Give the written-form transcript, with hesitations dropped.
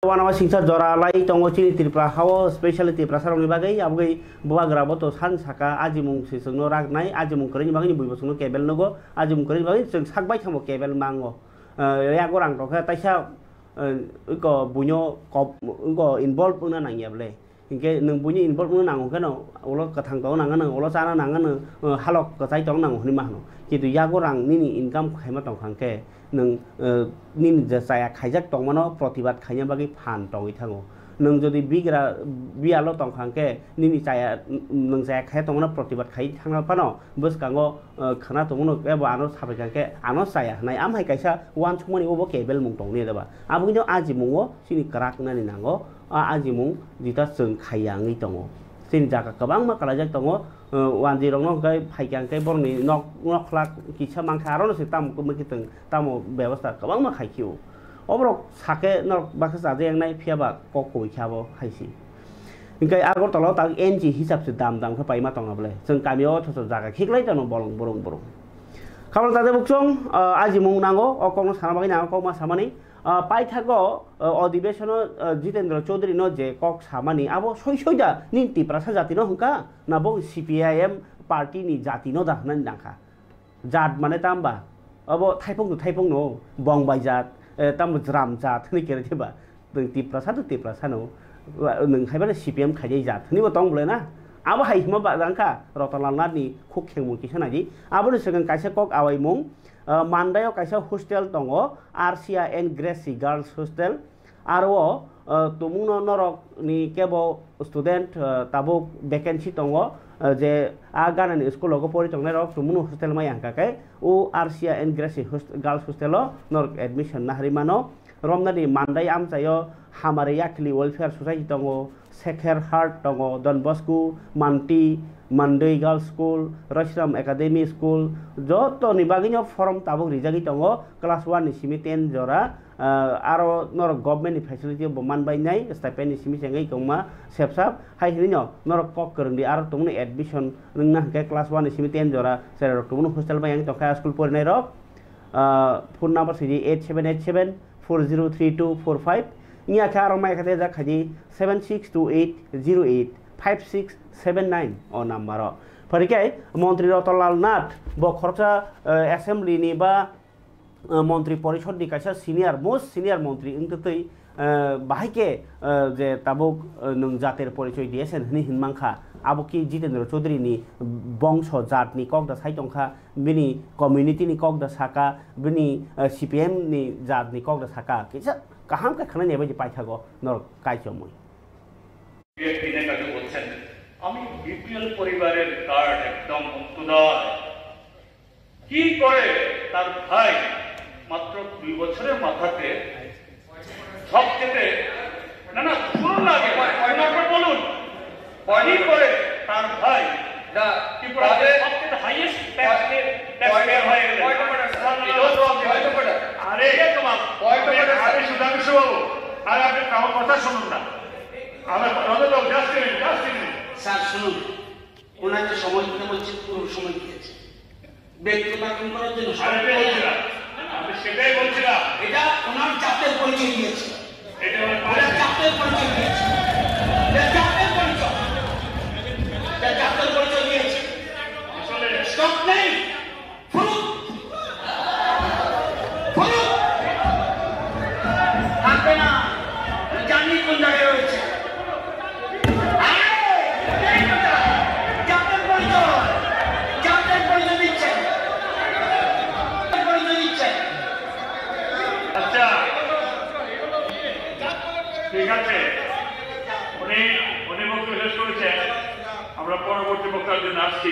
Wanawa singsa jora lai tongo chini tripla hawo special tripla sarong ni bagai abugai buagra boto san saka ajimung sisungno ragnai ajimung kering bagai ni buibosungno kebel nogo ajimung kering bagai sing sakbai thamo kebel mango ya gorang to kha taisa ko bunyo ko involve una nangyable hingke nung bunyi involve una nango kano ulo kathang to nangan ulo sana nangan halok ka sai tong nango ni mahno kitu ya gorang nini income khaima tong khangke nung nin saya khajak tong mano protibat khanya bagi phan tong ithango nung jodi bialo tong khangke nini saya nung saya khai tong mano protibat khai thangna pano bus kango khana tong mano ke ano sabai kangke ano saya nai am hai kaisa wan chumani obo kebel mung tong ni daba abu nyo aji mungo sini kerak na ni nango aji mung dita seung khayangi tongo sini jaga kabang ma kalajak tongo wan jirong no kai phaikyang kai borni nok lak kisa mangkharo no sitam ko mikiteng tamo ব্যবস্থা kabang ma khaikiu obrok sake nok bakasa jeng nai phiaba kokoi khabo khaisi ingkai agor tolo ta NG hisab se dam ka pai ma tong able jeng kamio thoso jaga khiklai tono borong khabal tade bukchong aji mung nango okong sana bagi nango ko ma samani paithago अधिवेशन Jitendra Chaudhary no जे कक सामानी आबो सयसयदा निंति प्रासा जाति no हंका नाबो CPIM party नि जाति no दाखनानि Dakha जात माने तामबा अबो थाइफंग no बंगबाय जात ताम ज्राम जात नि केरेबा निंति प्रासा नो नों हायबा CPM खायजै जात नि बो तंबले ना आबो हायमा बादांखा रतनलाल नाथनि खुक खेंमु किसनादि आबो सिगां कायसा कक आवायमुं Mandayo kaisa hostel tongo RCN Gracie Girls Hostel arwo tumuno norok ni kebo student tabuk vacancy tongo je aganan school logo pori tongne rok tumuno hostel mai angkakai u RCN Gracie Girls Hostelo norok admission nahrimano romnadi mandai amchayo hamare yakli welfare society tongo Sekher Heart tongo Don Bosco Manti Mandai Girls School, Rashram Academy School, joto ni baginya form tabuk rijagi tongo class 1 ni simi 10 jora aro nor government facility boman bai nai stipend ni simi sengai kongma sepsap hai hinyo nor kok kerndi aro tumni admission ningna ke class 1 ni simi 10 jora sero tumnu hostel bai yang tokha school por nai rok phone number siji 8787 403245 nya ka ro mai khate ja khaji 762808 5679 o number parikai Montri Rotolal Nath bo khorcha assembly ni ba Montri Porishod ni kaisa most senior Montri ingtei bahaike je tabuk nung jater porichoi diesen ni hinmangkha abuki Jitendra Chaudhary ni bongsho jat ni kok da saitongkha bini community ni kok da saka bini CPM ni jat ni kok da saka kisa kaham ka khana nebai paithago nor kaichamoi আমি BPL পরিবারের card একদম মুক্তদার কি করে তার ভাই মাত্র 2 বছরের মাথাতে সবচেয়ে না শুনুন না আগে বলুন কি করে তার ভাই ত্রিপুরাতে সবচেয়ে হাইয়েস্ট ট্যাক্স হয়ে গেল আরে সুধাংশু বাবু আর আপনি আমার কথা শুনুন না আমার জাস্ট স্যার শুনুন ওনাকে সময় দিতে বলছি পুরো সময় দিয়েছে ব্যক্তিগত আক্রমণ করার জন্য আমি সেটাই বলছিলাম এটা ওনার জাতের পরিচয় দিয়েছে এটা ওনার জাতের পরিচয় দিয়েছে জাতের পরিচয় দিয়েছে আসলে স্টপ নেই থাকবে না জানি কোন জায়গায় রয়েছে ঠিক আছে উনি বক্তব্য শেষ করেছেন আমরা পরবর্তী বক্তার জন্য আসছি